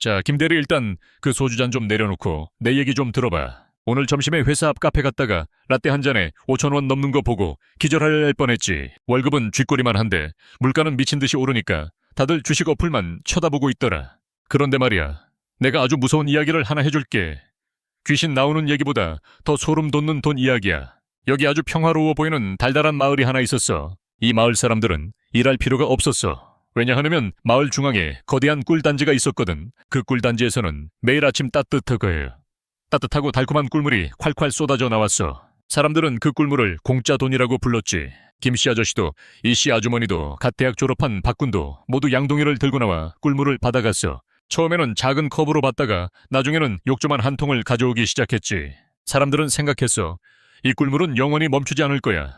자, 김대리 일단 그 소주잔 좀 내려놓고 내 얘기 좀 들어봐. 오늘 점심에 회사 앞 카페 갔다가 라떼 한 잔에 5,000원 넘는 거 보고 기절할 뻔했지. 월급은 쥐꼬리만 한데 물가는 미친 듯이 오르니까 다들 주식 어플만 쳐다보고 있더라. 그런데 말이야, 내가 아주 무서운 이야기를 하나 해줄게. 귀신 나오는 얘기보다 더 소름 돋는 돈 이야기야. 여기 아주 평화로워 보이는 달달한 마을이 하나 있었어. 이 마을 사람들은 일할 필요가 없었어. 왜냐하면 마을 중앙에 거대한 꿀단지가 있었거든. 그 꿀단지에서는 매일 아침 따뜻하고 달콤한 꿀물이 콸콸 쏟아져 나왔어. 사람들은 그 꿀물을 공짜 돈이라고 불렀지. 김씨 아저씨도 이씨 아주머니도 갓 대학 졸업한 박군도 모두 양동이를 들고 나와 꿀물을 받아갔어. 처음에는 작은 컵으로 받다가 나중에는 욕조만 한 통을 가져오기 시작했지. 사람들은 생각했어. 이 꿀물은 영원히 멈추지 않을 거야.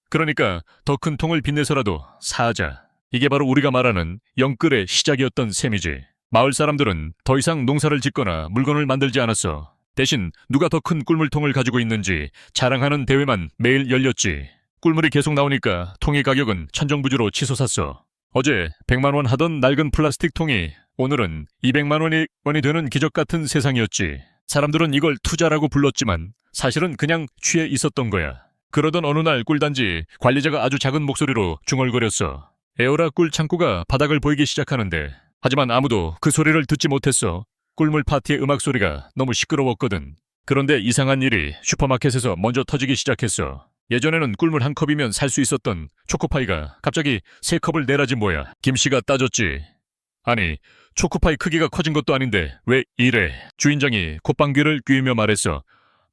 그러니까 더 큰 통을 빚내서라도 사자. 이게 바로 우리가 말하는 영끌의 시작이었던 셈이지. 마을 사람들은 더 이상 농사를 짓거나 물건을 만들지 않았어. 대신 누가 더 큰 꿀물통을 가지고 있는지 자랑하는 대회만 매일 열렸지. 꿀물이 계속 나오니까 통의 가격은 천정부지로 치솟았어. 어제 100만 원 하던 낡은 플라스틱 통이 오늘은 200만 원이 되는 기적 같은 세상이었지. 사람들은 이걸 투자라고 불렀지만 사실은 그냥 취해 있었던 거야. 그러던 어느 날 꿀단지 관리자가 아주 작은 목소리로 중얼거렸어. 에어라 꿀 창고가 바닥을 보이기 시작하는데, 하지만 아무도 그 소리를 듣지 못했어. 꿀물 파티의 음악 소리가 너무 시끄러웠거든. 그런데 이상한 일이 슈퍼마켓에서 먼저 터지기 시작했어. 예전에는 꿀물 한 컵이면 살 수 있었던 초코파이가 갑자기 3컵을 내라지 뭐야. 김씨가 따졌지. 아니, 초코파이 크기가 커진 것도 아닌데 왜 이래? 주인장이 콧방귀를 뀌으며 말했어.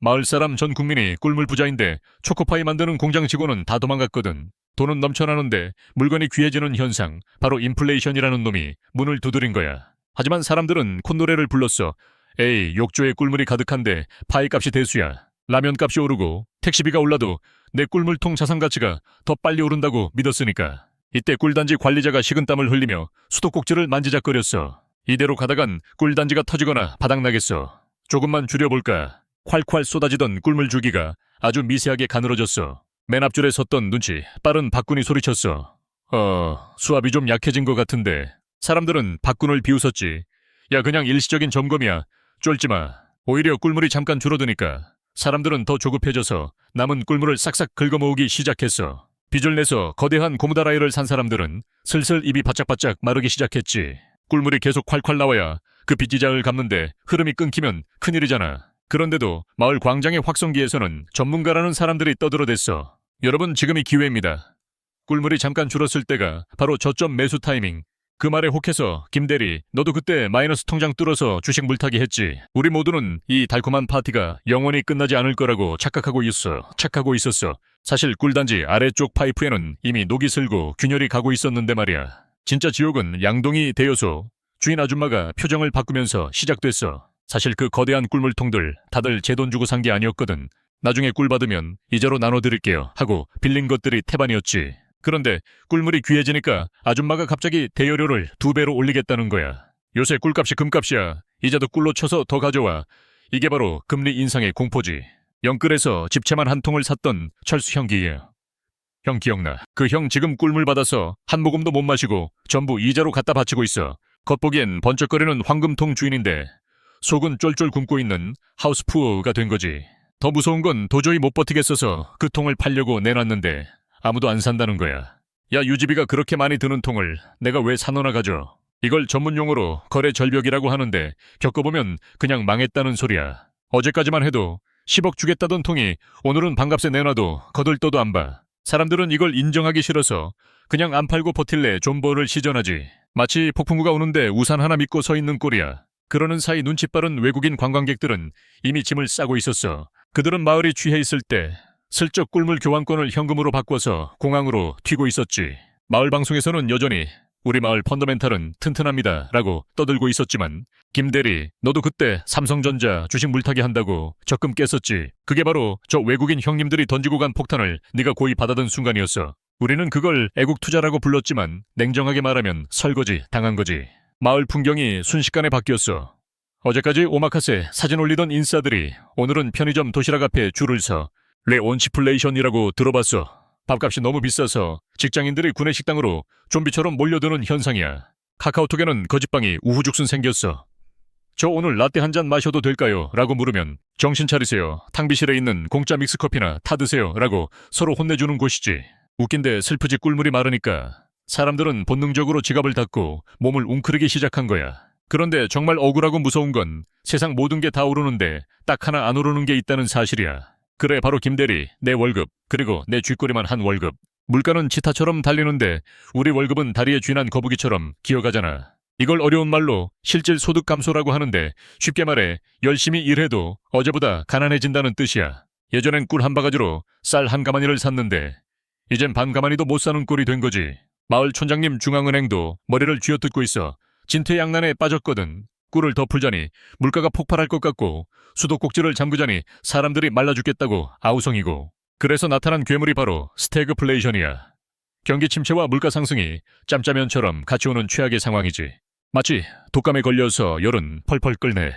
마을 사람 전 국민이 꿀물 부자인데 초코파이 만드는 공장 직원은 다 도망갔거든. 돈은 넘쳐나는데 물건이 귀해지는 현상, 바로 인플레이션이라는 놈이 문을 두드린 거야. 하지만 사람들은 콧노래를 불렀어. 에이, 욕조에 꿀물이 가득한데 파이 값이 대수야. 라면 값이 오르고 택시비가 올라도 내 꿀물통 자산 가치가 더 빨리 오른다고 믿었으니까. 이때 꿀단지 관리자가 식은땀을 흘리며 수도꼭지를 만지작거렸어. 이대로 가다간 꿀단지가 터지거나 바닥나겠어. 조금만 줄여볼까. 콸콸 쏟아지던 꿀물 줄기가 아주 미세하게 가늘어졌어. 맨 앞줄에 섰던 눈치 빠른 박군이 소리쳤어. 수압이 좀 약해진 것 같은데. 사람들은 박군을 비웃었지. 야, 그냥 일시적인 점검이야. 쫄지 마. 오히려 꿀물이 잠깐 줄어드니까 사람들은 더 조급해져서 남은 꿀물을 싹싹 긁어모으기 시작했어. 빚을 내서 거대한 고무다라이를 산 사람들은 슬슬 입이 바짝바짝 마르기 시작했지. 꿀물이 계속 콸콸 나와야 그 빚이자를 갚는데 흐름이 끊기면 큰일이잖아. 그런데도 마을 광장의 확성기에서는 전문가라는 사람들이 떠들어댔어. 여러분, 지금이 기회입니다. 꿀물이 잠깐 줄었을 때가 바로 저점 매수 타이밍. 그 말에 혹해서 김대리, 너도 그때 마이너스 통장 뚫어서 주식 물타기 했지. 우리 모두는 이 달콤한 파티가 영원히 끝나지 않을 거라고 착각하고 있었어. 사실 꿀단지 아래쪽 파이프에는 이미 녹이 슬고 균열이 가고 있었는데 말이야. 진짜 지옥은 양동이 대여소. 주인 아줌마가 표정을 바꾸면서 시작됐어. 사실 그 거대한 꿀물통들 다들 제 돈 주고 산 게 아니었거든. 나중에 꿀 받으면 이자로 나눠드릴게요 하고 빌린 것들이 태반이었지. 그런데 꿀물이 귀해지니까 아줌마가 갑자기 대여료를 2배로 올리겠다는 거야. 요새 꿀값이 금값이야. 이자도 꿀로 쳐서 더 가져와. 이게 바로 금리 인상의 공포지. 영끌에서 집채만 한 통을 샀던 철수 형기예요. 형 기억나. 그 형 지금 꿀물 받아서 한 모금도 못 마시고 전부 이자로 갖다 바치고 있어. 겉보기엔 번쩍거리는 황금통 주인인데 속은 쫄쫄 굶고 있는 하우스푸어가 된 거지. 더 무서운 건 도저히 못 버티겠어서 그 통을 팔려고 내놨는데 아무도 안 산다는 거야. 야, 유지비가 그렇게 많이 드는 통을 내가 왜 사놓나 가져. 이걸 전문용어로 거래 절벽이라고 하는데 겪어보면 그냥 망했다는 소리야. 어제까지만 해도 10억 주겠다던 통이 오늘은 반값에 내놔도 거들떠도 안 봐. 사람들은 이걸 인정하기 싫어서 그냥 안 팔고 버틸래 존버를 시전하지. 마치 폭풍우가 오는데 우산 하나 믿고 서 있는 꼴이야. 그러는 사이 눈치 빠른 외국인 관광객들은 이미 짐을 싸고 있었어. 그들은 마을이 취해 있을 때 슬쩍 꿀물 교환권을 현금으로 바꿔서 공항으로 튀고 있었지. 마을 방송에서는 여전히 우리 마을 펀더멘탈은 튼튼합니다 라고 떠들고 있었지만 김대리, 너도 그때 삼성전자 주식 물타기 한다고 적금 깼었지. 그게 바로 저 외국인 형님들이 던지고 간 폭탄을 네가 고이 받아든 순간이었어. 우리는 그걸 애국 투자라고 불렀지만 냉정하게 말하면 설거지 당한 거지. 마을 풍경이 순식간에 바뀌었어. 어제까지 오마카세 사진 올리던 인싸들이 오늘은 편의점 도시락 앞에 줄을 서. 레온시플레이션이라고 들어봤어. 밥값이 너무 비싸서 직장인들이 구내식당으로 좀비처럼 몰려드는 현상이야. 카카오톡에는 거짓방이 우후죽순 생겼어. 저 오늘 라떼 한 잔 마셔도 될까요? 라고 물으면 정신 차리세요. 탕비실에 있는 공짜 믹스커피나 타드세요. 라고 서로 혼내주는 곳이지. 웃긴데 슬프지 꿀물이 마르니까 사람들은 본능적으로 지갑을 닫고 몸을 웅크리기 시작한 거야. 그런데 정말 억울하고 무서운 건 세상 모든 게 다 오르는데 딱 하나 안 오르는 게 있다는 사실이야. 그래, 바로 김대리, 내 월급, 그리고 내 쥐꼬리만 한 월급. 물가는 치타처럼 달리는데 우리 월급은 다리에 쥐난 거북이처럼 기어가잖아. 이걸 어려운 말로 실질 소득 감소라고 하는데 쉽게 말해 열심히 일해도 어제보다 가난해진다는 뜻이야. 예전엔 꿀 한 바가지로 쌀 한 가마니를 샀는데 이젠 반 가마니도 못 사는 꼴이 된 거지. 마을 촌장님 중앙은행도 머리를 쥐어뜯고 있어. 진퇴양난에 빠졌거든. 꿀을 더 풀자니 물가가 폭발할 것 같고 수도꼭지를 잠그자니 사람들이 말라 죽겠다고 아우성이고. 그래서 나타난 괴물이 바로 스태그플레이션이야. 경기 침체와 물가 상승이 짬짜면처럼 같이 오는 최악의 상황이지. 마치 독감에 걸려서 열은 펄펄 끓네.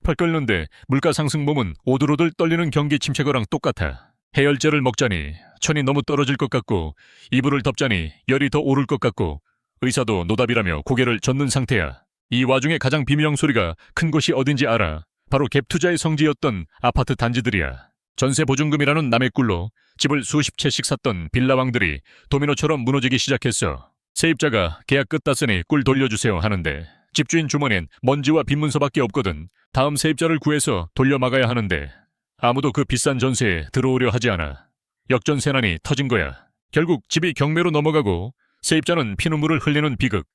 펄 끓는데 물가 상승 몸은 오들오들 떨리는 경기 침체 거랑 똑같아. 해열제를 먹자니 천이 너무 떨어질 것 같고 이불을 덮자니 열이 더 오를 것 같고 의사도 노답이라며 고개를 젓는 상태야. 이 와중에 가장 비명 소리가 큰 곳이 어딘지 알아. 바로 갭투자의 성지였던 아파트 단지들이야. 전세 보증금이라는 남의 꿀로 집을 수십 채씩 샀던 빌라왕들이 도미노처럼 무너지기 시작했어. 세입자가 계약 끝 땄으니 꿀 돌려주세요 하는데 집주인 주머니엔 먼지와 빈문서밖에 없거든. 다음 세입자를 구해서 돌려막아야 하는데 아무도 그 비싼 전세에 들어오려 하지 않아. 역전세난이 터진 거야. 결국 집이 경매로 넘어가고 세입자는 피눈물을 흘리는 비극.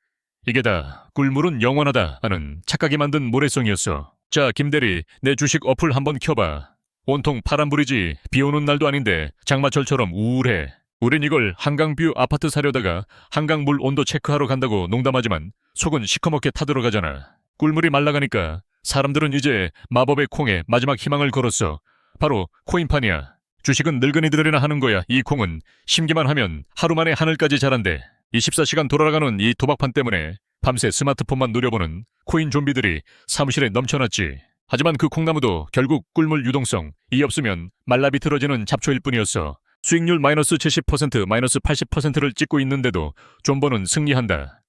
이게 다 꿀물은 영원하다 하는 착각이 만든 모래성이었어. 자, 김대리, 내 주식 어플 한번 켜봐. 온통 파란불이지 비 오는 날도 아닌데 장마철처럼 우울해. 우린 이걸 한강뷰 아파트 사려다가 한강물 온도 체크하러 간다고 농담하지만 속은 시커멓게 타들어가잖아. 꿀물이 말라가니까 사람들은 이제 마법의 콩에 마지막 희망을 걸었어. 바로 코인판이야. 주식은 늙은이들이나 하는 거야. 이 콩은 심기만 하면 하루 만에 하늘까지 자란대. 24시간 돌아가는 이 도박판 때문에 밤새 스마트폰만 노려보는 코인 좀비들이 사무실에 넘쳐났지. 하지만 그 콩나무도 결국 꿀물 유동성, 이 없으면 말라 비틀어지는 잡초일 뿐이었어. 수익률 마이너스 70%, 마이너스 80%를 찍고 있는데도 존버는 승리한다.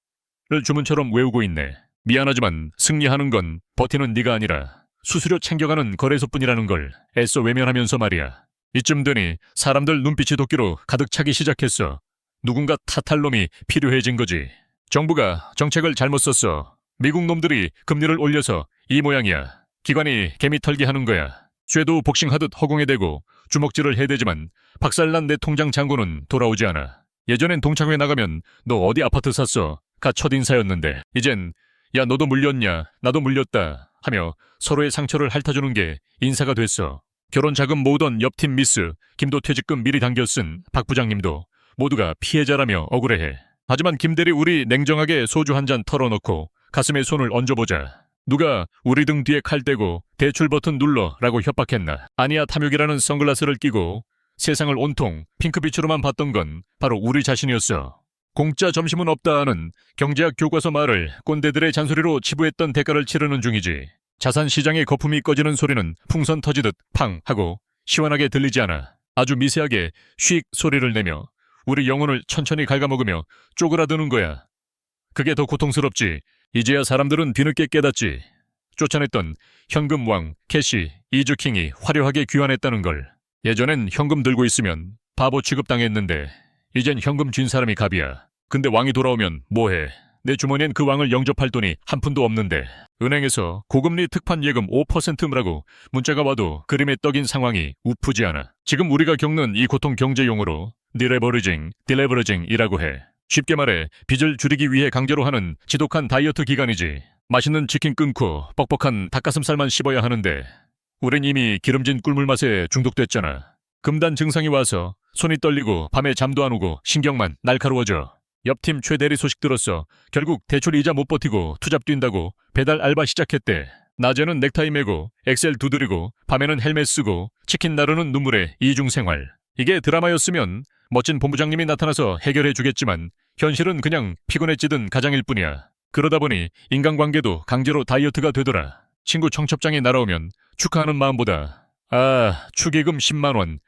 를 주문처럼 외우고 있네. 미안하지만 승리하는 건 버티는 네가 아니라 수수료 챙겨가는 거래소뿐이라는 걸 애써 외면하면서 말이야. 이쯤 되니 사람들 눈빛이 도끼로 가득 차기 시작했어. 누군가 탓할 놈이 필요해진 거지. 정부가 정책을 잘못 썼어. 미국 놈들이 금리를 올려서 이 모양이야. 기관이 개미 털기 하는 거야. 쇠도 복싱하듯 허공에 대고 주먹질을 해대지만 박살난 내 통장 잔고는 돌아오지 않아. 예전엔 동창회 나가면 너 어디 아파트 샀어? 가 첫인사였는데 이젠 야 너도 물렸냐? 나도 물렸다 하며 서로의 상처를 핥아주는 게 인사가 됐어. 결혼 자금 모으던 옆팀 미스, 김도 퇴직금 미리 당겨 쓴 박 부장님도 모두가 피해자라며 억울해해. 하지만 김대리, 우리 냉정하게 소주 한 잔 털어놓고 가슴에 손을 얹어보자. 누가 우리 등 뒤에 칼 대고 대출 버튼 눌러 라고 협박했나? 아니야, 탐욕이라는 선글라스를 끼고 세상을 온통 핑크빛으로만 봤던 건 바로 우리 자신이었어. 공짜 점심은 없다는 경제학 교과서 말을 꼰대들의 잔소리로 치부했던 대가를 치르는 중이지. 자산 시장의 거품이 꺼지는 소리는 풍선 터지듯 팡 하고 시원하게 들리지 않아. 아주 미세하게 휙 소리를 내며 우리 영혼을 천천히 갉아먹으며 쪼그라드는 거야. 그게 더 고통스럽지. 이제야 사람들은 뒤늦게 깨닫지. 쫓아냈던 현금왕, 캐시, 이즈킹이 화려하게 귀환했다는 걸. 예전엔 현금 들고 있으면 바보 취급당했는데 이젠 현금 쥔 사람이 갑이야. 근데 왕이 돌아오면 뭐해? 내 주머니엔 그 왕을 영접할 돈이 한 푼도 없는데. 은행에서 고금리 특판 예금 5%라고 문자가 와도 그림에 떡인 상황이 우프지 않아. 지금 우리가 겪는 이 고통 경제용어로 디레버리징, 딜레버리징이라고 해. 쉽게 말해 빚을 줄이기 위해 강제로 하는 지독한 다이어트 기간이지. 맛있는 치킨 끊고 뻑뻑한 닭가슴살만 씹어야 하는데 우린 이미 기름진 꿀물 맛에 중독됐잖아. 금단 증상이 와서 손이 떨리고 밤에 잠도 안 오고 신경만 날카로워져. 옆팀 최대리 소식 들었어. 결국 대출 이자 못 버티고 투잡 뛴다고 배달 알바 시작했대. 낮에는 넥타이 매고 엑셀 두드리고 밤에는 헬멧 쓰고 치킨 나르는 눈물의 이중생활. 이게 드라마였으면 멋진 본부장님이 나타나서 해결해 주겠지만 현실은 그냥 피곤해 찌든 가장일 뿐이야. 그러다 보니 인간관계도 강제로 다이어트가 되더라. 친구 청첩장이 날아오면 축하하는 마음보다 축의금 10만 원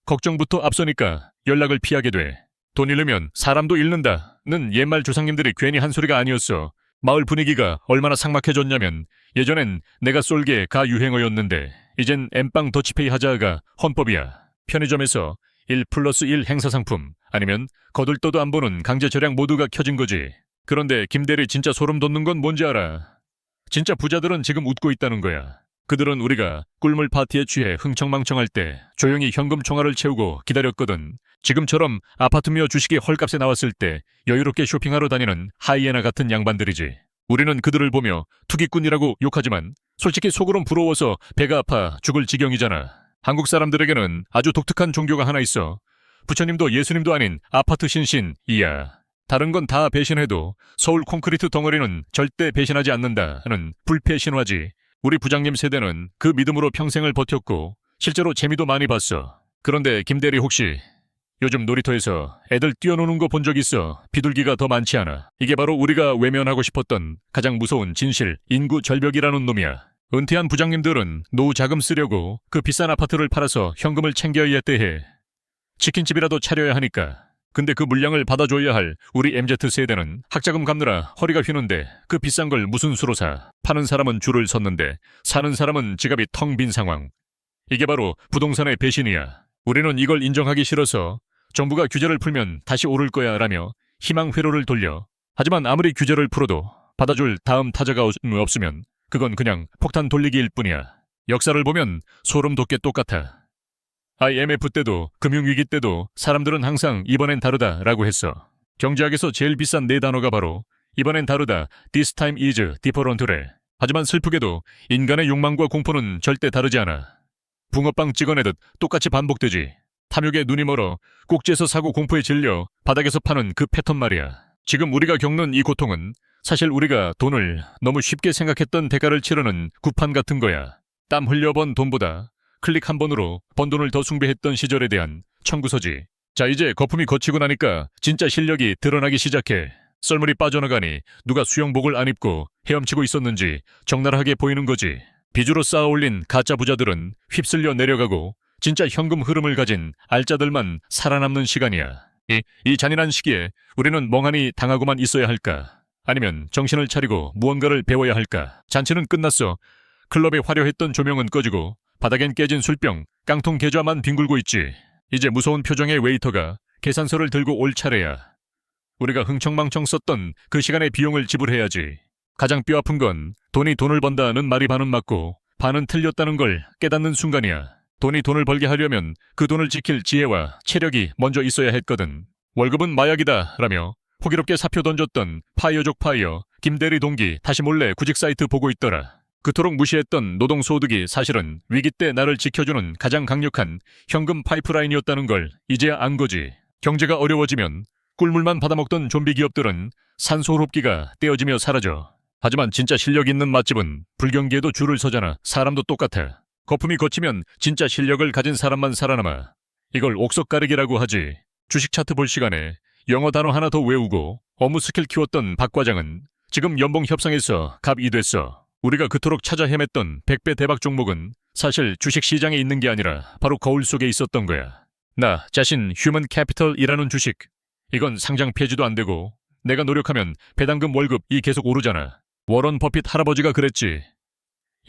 걱정부터 앞서니까 연락을 피하게 돼. 돈 잃으면 사람도 잃는다는 옛말 조상님들이 괜히 한 소리가 아니었어. 마을 분위기가 얼마나 삭막해졌냐면 예전엔 내가 쏠게 가 유행어였는데 이젠 엠빵 더치페이 하자가 헌법이야. 편의점에서 1+1 행사 상품 아니면 거들떠도 안 보는 강제 절약 모두가 켜진 거지. 그런데 김대리 진짜 소름 돋는 건 뭔지 알아? 진짜 부자들은 지금 웃고 있다는 거야. 그들은 우리가 꿀물 파티에 취해 흥청망청할 때 조용히 현금 총알을 채우고 기다렸거든. 지금처럼 아파트며 주식이 헐값에 나왔을 때 여유롭게 쇼핑하러 다니는 하이에나 같은 양반들이지. 우리는 그들을 보며 투기꾼이라고 욕하지만 솔직히 속으론 부러워서 배가 아파 죽을 지경이잖아. 한국 사람들에게는 아주 독특한 종교가 하나 있어. 부처님도 예수님도 아닌 아파트 신신이야. 다른 건 다 배신해도 서울 콘크리트 덩어리는 절대 배신하지 않는다 하는 불패 신화지. 우리 부장님 세대는 그 믿음으로 평생을 버텼고 실제로 재미도 많이 봤어. 그런데 김대리 혹시 요즘 놀이터에서 애들 뛰어노는 거 본 적 있어? 비둘기가 더 많지 않아? 이게 바로 우리가 외면하고 싶었던 가장 무서운 진실, 인구 절벽이라는 놈이야. 은퇴한 부장님들은 노후 자금 쓰려고 그 비싼 아파트를 팔아서 현금을 챙겨야 했대. 치킨집이라도 차려야 하니까. 근데 그 물량을 받아줘야 할 우리 MZ세대는 학자금 갚느라 허리가 휘는데 그 비싼 걸 무슨 수로 사. 파는 사람은 줄을 섰는데 사는 사람은 지갑이 텅 빈 상황. 이게 바로 부동산의 배신이야. 우리는 이걸 인정하기 싫어서 정부가 규제를 풀면 다시 오를 거야 라며 희망 회로를 돌려. 하지만 아무리 규제를 풀어도 받아줄 다음 타자가 없으면 그건 그냥 폭탄 돌리기일 뿐이야. 역사를 보면 소름 돋게 똑같아. IMF 때도 금융위기 때도 사람들은 항상 이번엔 다르다라고 했어. 경제학에서 제일 비싼 네 단어가 바로 이번엔 다르다, this time is different래. 하지만 슬프게도 인간의 욕망과 공포는 절대 다르지 않아. 붕어빵 찍어내듯 똑같이 반복되지. 탐욕에 눈이 멀어 꼭지에서 사고 공포에 질려 바닥에서 파는 그 패턴 말이야. 지금 우리가 겪는 이 고통은 사실 우리가 돈을 너무 쉽게 생각했던 대가를 치르는 구판 같은 거야. 땀 흘려번 돈보다 클릭 한 번으로 번 돈을 더 숭배했던 시절에 대한 청구서지. 자, 이제 거품이 거치고 나니까 진짜 실력이 드러나기 시작해. 썰물이 빠져나가니 누가 수영복을 안 입고 헤엄치고 있었는지 적나라하게 보이는 거지. 빚으로 쌓아올린 가짜 부자들은 휩쓸려 내려가고 진짜 현금 흐름을 가진 알짜들만 살아남는 시간이야. 이 잔인한 시기에 우리는 멍하니 당하고만 있어야 할까? 아니면 정신을 차리고 무언가를 배워야 할까? 잔치는 끝났어. 클럽에 화려했던 조명은 꺼지고 바닥엔 깨진 술병, 깡통 계좌만 뒹굴고 있지. 이제 무서운 표정의 웨이터가 계산서를 들고 올 차례야. 우리가 흥청망청 썼던 그 시간의 비용을 지불해야지. 가장 뼈아픈 건 돈이 돈을 번다는 말이 반은 맞고 반은 틀렸다는 걸 깨닫는 순간이야. 돈이 돈을 벌게 하려면 그 돈을 지킬 지혜와 체력이 먼저 있어야 했거든. 월급은 마약이다 라며 호기롭게 사표 던졌던 파이어족 파이어 김대리 동기 다시 몰래 구직 사이트 보고 있더라. 그토록 무시했던 노동소득이 사실은 위기 때 나를 지켜주는 가장 강력한 현금 파이프라인이었다는 걸 이제야 안 거지. 경제가 어려워지면 꿀물만 받아먹던 좀비 기업들은 산소 호흡기가 떼어지며 사라져. 하지만 진짜 실력 있는 맛집은 불경기에도 줄을 서잖아. 사람도 똑같아. 거품이 거치면 진짜 실력을 가진 사람만 살아남아. 이걸 옥석 가르기라고 하지. 주식 차트 볼 시간에 영어 단어 하나 더 외우고 업무 스킬 키웠던 박 과장은 지금 연봉 협상에서 갑이 됐어. 우리가 그토록 찾아 헤맸던 100배 대박 종목은 사실 주식시장에 있는 게 아니라 바로 거울 속에 있었던 거야. 나 자신 휴먼 캐피털이라는 주식. 이건 상장 폐지도 안 되고 내가 노력하면 배당금 월급이 계속 오르잖아. 워런 버핏 할아버지가 그랬지.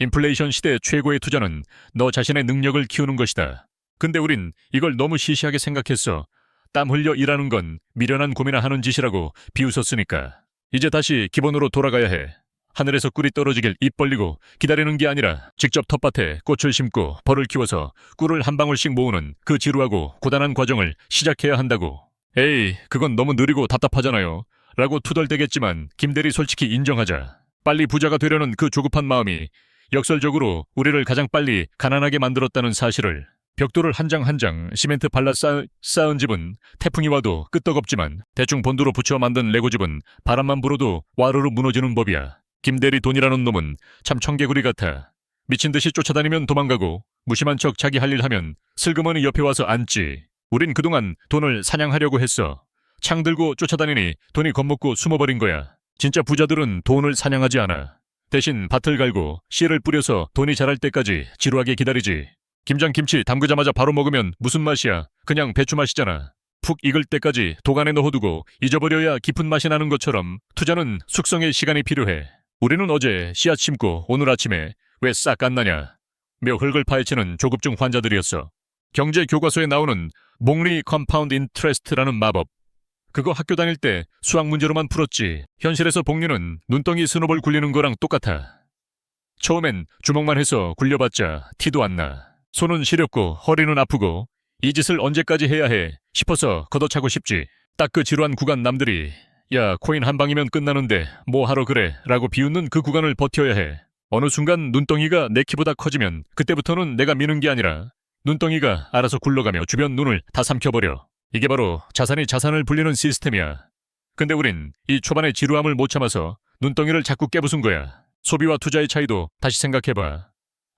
인플레이션 시대 최고의 투자는 너 자신의 능력을 키우는 것이다. 근데 우린 이걸 너무 시시하게 생각했어. 땀 흘려 일하는 건 미련한 고민을 하는 짓이라고 비웃었으니까. 이제 다시 기본으로 돌아가야 해. 하늘에서 꿀이 떨어지길 입 벌리고 기다리는 게 아니라 직접 텃밭에 꽃을 심고 벌을 키워서 꿀을 한 방울씩 모으는 그 지루하고 고단한 과정을 시작해야 한다고. 에이, 그건 너무 느리고 답답하잖아요. 라고 투덜대겠지만 김대리 솔직히 인정하자. 빨리 부자가 되려는 그 조급한 마음이 역설적으로 우리를 가장 빨리 가난하게 만들었다는 사실을. 벽돌을 한 장 한 장 시멘트 발라 쌓은 집은 태풍이 와도 끄떡없지만 대충 본드로 붙여 만든 레고집은 바람만 불어도 와르르 무너지는 법이야. 김대리 돈이라는 놈은 참 청개구리 같아. 미친 듯이 쫓아다니면 도망가고 무심한 척 자기 할 일 하면 슬그머니 옆에 와서 앉지. 우린 그동안 돈을 사냥하려고 했어. 창 들고 쫓아다니니 돈이 겁먹고 숨어버린 거야. 진짜 부자들은 돈을 사냥하지 않아. 대신 밭을 갈고 씨를 뿌려서 돈이 자랄 때까지 지루하게 기다리지. 김장 김치 담그자마자 바로 먹으면 무슨 맛이야? 그냥 배추 맛이잖아. 푹 익을 때까지 독안에 넣어두고 잊어버려야 깊은 맛이 나는 것처럼 투자는 숙성의 시간이 필요해. 우리는 어제 씨앗 심고 오늘 아침에 왜 싹 안 나냐 며 흙을 파헤치는 조급증 환자들이었어. 경제 교과서에 나오는 몽리 컴파운드 인트레스트라는 마법. 그거 학교 다닐 때 수학 문제로만 풀었지. 현실에서 복리는 눈덩이 스노볼 굴리는 거랑 똑같아. 처음엔 주먹만 해서 굴려봤자 티도 안 나. 손은 시렵고 허리는 아프고 이 짓을 언제까지 해야 해 싶어서 걷어차고 싶지. 딱 그 지루한 구간 남들이 야 코인 한 방이면 끝나는데 뭐 하러 그래 라고 비웃는 그 구간을 버텨야 해. 어느 순간 눈덩이가 내 키보다 커지면 그때부터는 내가 미는 게 아니라 눈덩이가 알아서 굴러가며 주변 눈을 다 삼켜버려. 이게 바로 자산이 자산을 불리는 시스템이야. 근데 우린 이 초반의 지루함을 못 참아서 눈덩이를 자꾸 깨부순 거야. 소비와 투자의 차이도 다시 생각해봐.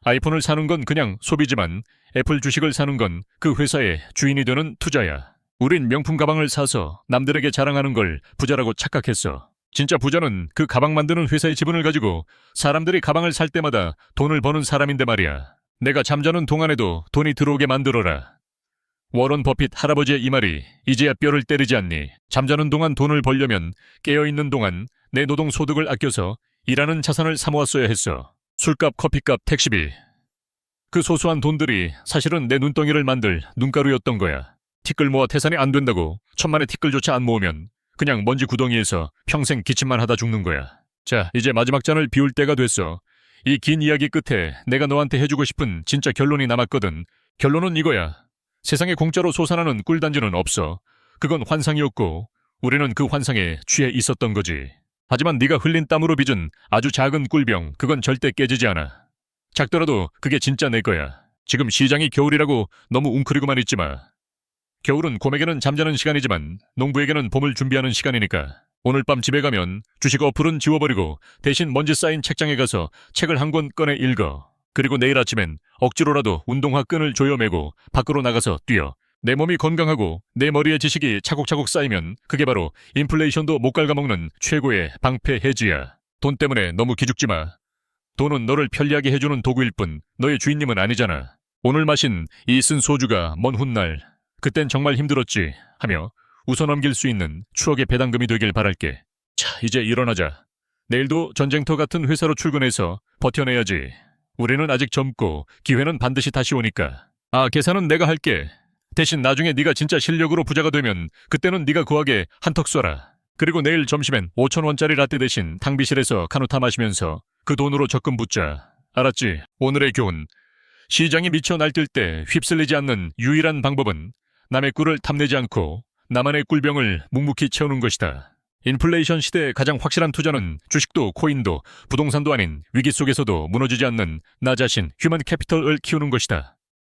아이폰을 사는 건 그냥 소비지만 애플 주식을 사는 건 그 회사의 주인이 되는 투자야. 우린 명품 가방을 사서 남들에게 자랑하는 걸 부자라고 착각했어. 진짜 부자는 그 가방 만드는 회사의 지분을 가지고 사람들이 가방을 살 때마다 돈을 버는 사람인데 말이야. 내가 잠자는 동안에도 돈이 들어오게 만들어라. 워런 버핏 할아버지의 이 말이 이제야 뼈를 때리지 않니? 잠자는 동안 돈을 벌려면 깨어있는 동안 내 노동 소득을 아껴서 일하는 자산을 사모았어야 했어. 술값, 커피값, 택시비. 그 소소한 돈들이 사실은 내 눈덩이를 만들 눈가루였던 거야. 티끌 모아 태산이 안 된다고 천만의 티끌조차 안 모으면 그냥 먼지 구덩이에서 평생 기침만 하다 죽는 거야. 자, 이제 마지막 잔을 비울 때가 됐어. 이 긴 이야기 끝에 내가 너한테 해주고 싶은 진짜 결론이 남았거든. 결론은 이거야. 세상에 공짜로 솟아나는 꿀단지는 없어. 그건 환상이었고 우리는 그 환상에 취해 있었던 거지. 하지만 네가 흘린 땀으로 빚은 아주 작은 꿀병, 그건 절대 깨지지 않아. 작더라도 그게 진짜 내 거야. 지금 시장이 겨울이라고 너무 웅크리고만 있지 마. 겨울은 곰에게는 잠자는 시간이지만 농부에게는 봄을 준비하는 시간이니까. 오늘 밤 집에 가면 주식 어플은 지워버리고 대신 먼지 쌓인 책장에 가서 책을 한 권 꺼내 읽어. 그리고 내일 아침엔 억지로라도 운동화 끈을 조여매고 밖으로 나가서 뛰어. 내 몸이 건강하고 내 머리에 지식이 차곡차곡 쌓이면 그게 바로 인플레이션도 못 갉아먹는 최고의 방패 해지야. 돈 때문에 너무 기죽지 마. 돈은 너를 편리하게 해주는 도구일 뿐 너의 주인님은 아니잖아. 오늘 마신 이 쓴 소주가 먼 훗날 그땐 정말 힘들었지 하며 웃어넘길 수 있는 추억의 배당금이 되길 바랄게. 자, 이제 일어나자. 내일도 전쟁터 같은 회사로 출근해서 버텨내야지. 우리는 아직 젊고 기회는 반드시 다시 오니까. 계산은 내가 할게. 대신 나중에 네가 진짜 실력으로 부자가 되면 그때는 네가 구하게 한턱 쏴라. 그리고 내일 점심엔 5,000원짜리 라떼 대신 탕비실에서 카누타 마시면서 그 돈으로 적금 붓자. 알았지? 오늘의 교훈. 시장이 미쳐 날뛸 때 휩쓸리지 않는 유일한 방법은 남의 꿀을 탐내지 않고 나만의 꿀병을 묵묵히 채우는 것이다. 인플레이션 시대의 가장 확실한 투자는 주식도 코인도 부동산도 아닌 위기 속에서도 무너지지 않는 나 자신 휴먼 캐피털을 키우는 것이다.